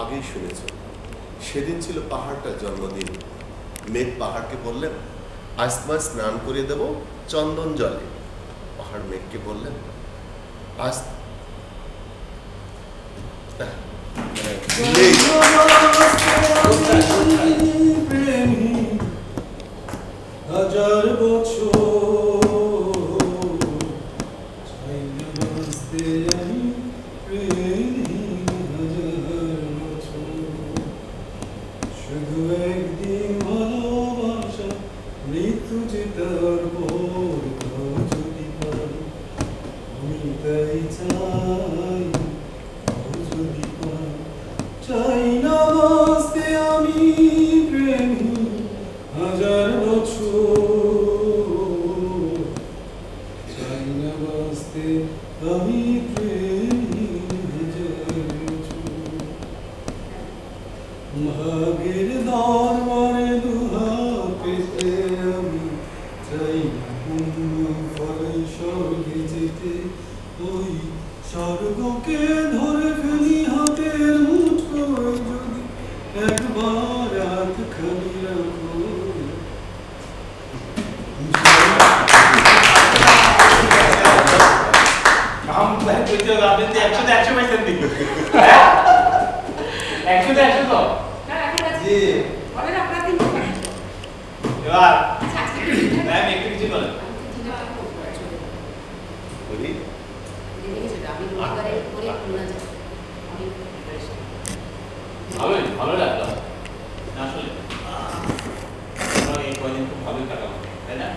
আগেই শুনেছ। সেদিন ছিল পাহাড়টার জন্মদিন। মেঘ পাহাড়কে বললেন, আজ তোমায় স্নান করিয়ে দেব চন্দন জলে। পাহাড় মেঘকে বললেন, আজ হাজার বছর শুধু একদিন ভালোবাসা মৃত্যু জেতার পর যদি পাই আমি তাই চাই যদি পাই চাই না বাঁচতে আমি প্রেমী হাজার বছর চাই না বাঁচতে আমি প্রেমী হাজার বছর ভাগের দরবারে দুহাত পেতে আমি চাই না পুণ্য ফলে স্বর্গে যেতে ওই স্বর্গকে ধরে ফেলি হাতের মুঠোয় যদি একবার হাত খালি রাখো ভালো লাগলো আসলে এই কয়দিন খুব ভালোই কাটাবো, তাই না?